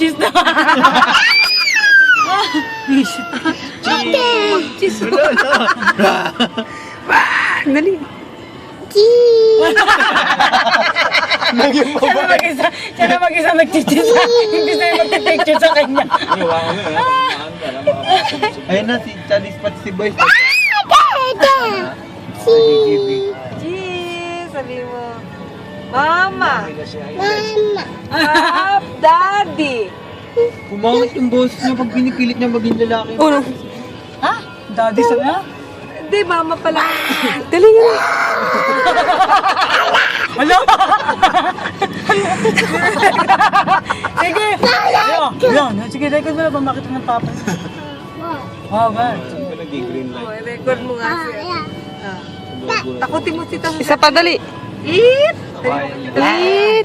Cheese na. Cheese. Dali. Siya na mag-isa nag-cheese. Hindi sa'yo mag-picture sa kanya. Ayun na, si Chalis pati si Boy. Cheese. Sabi mo. Mama. Pap, Daddy. Pumangit yung boses niya pag pinipilit niya maging lalaki. Uno. Ha? Daddy sa niya? Hindi, mama pala. Dali nga. Hello? Sige. Yan. Sige, record mo na ba makita ng papa? Wow, man. Oh, record mo nga siya. Takutin mo si Tata. Isa pa, dali. Eat! Eat.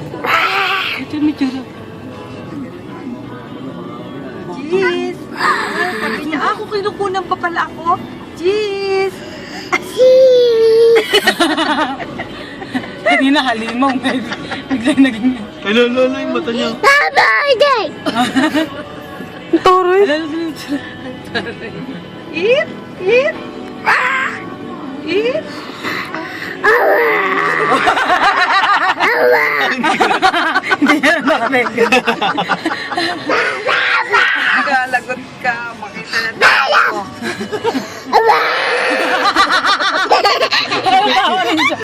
Ito yung mitsura. Cheese! Sabi niya, ako kinukunan pa pala ako. Cheese! Hindi na halimaw. Biglang naging... Hello, yung mata niya. Toroy. Eat! Eat! Eat! Hindi na nakarecord. Nagalagot ka. Makita na tayo. Tawa rin siya.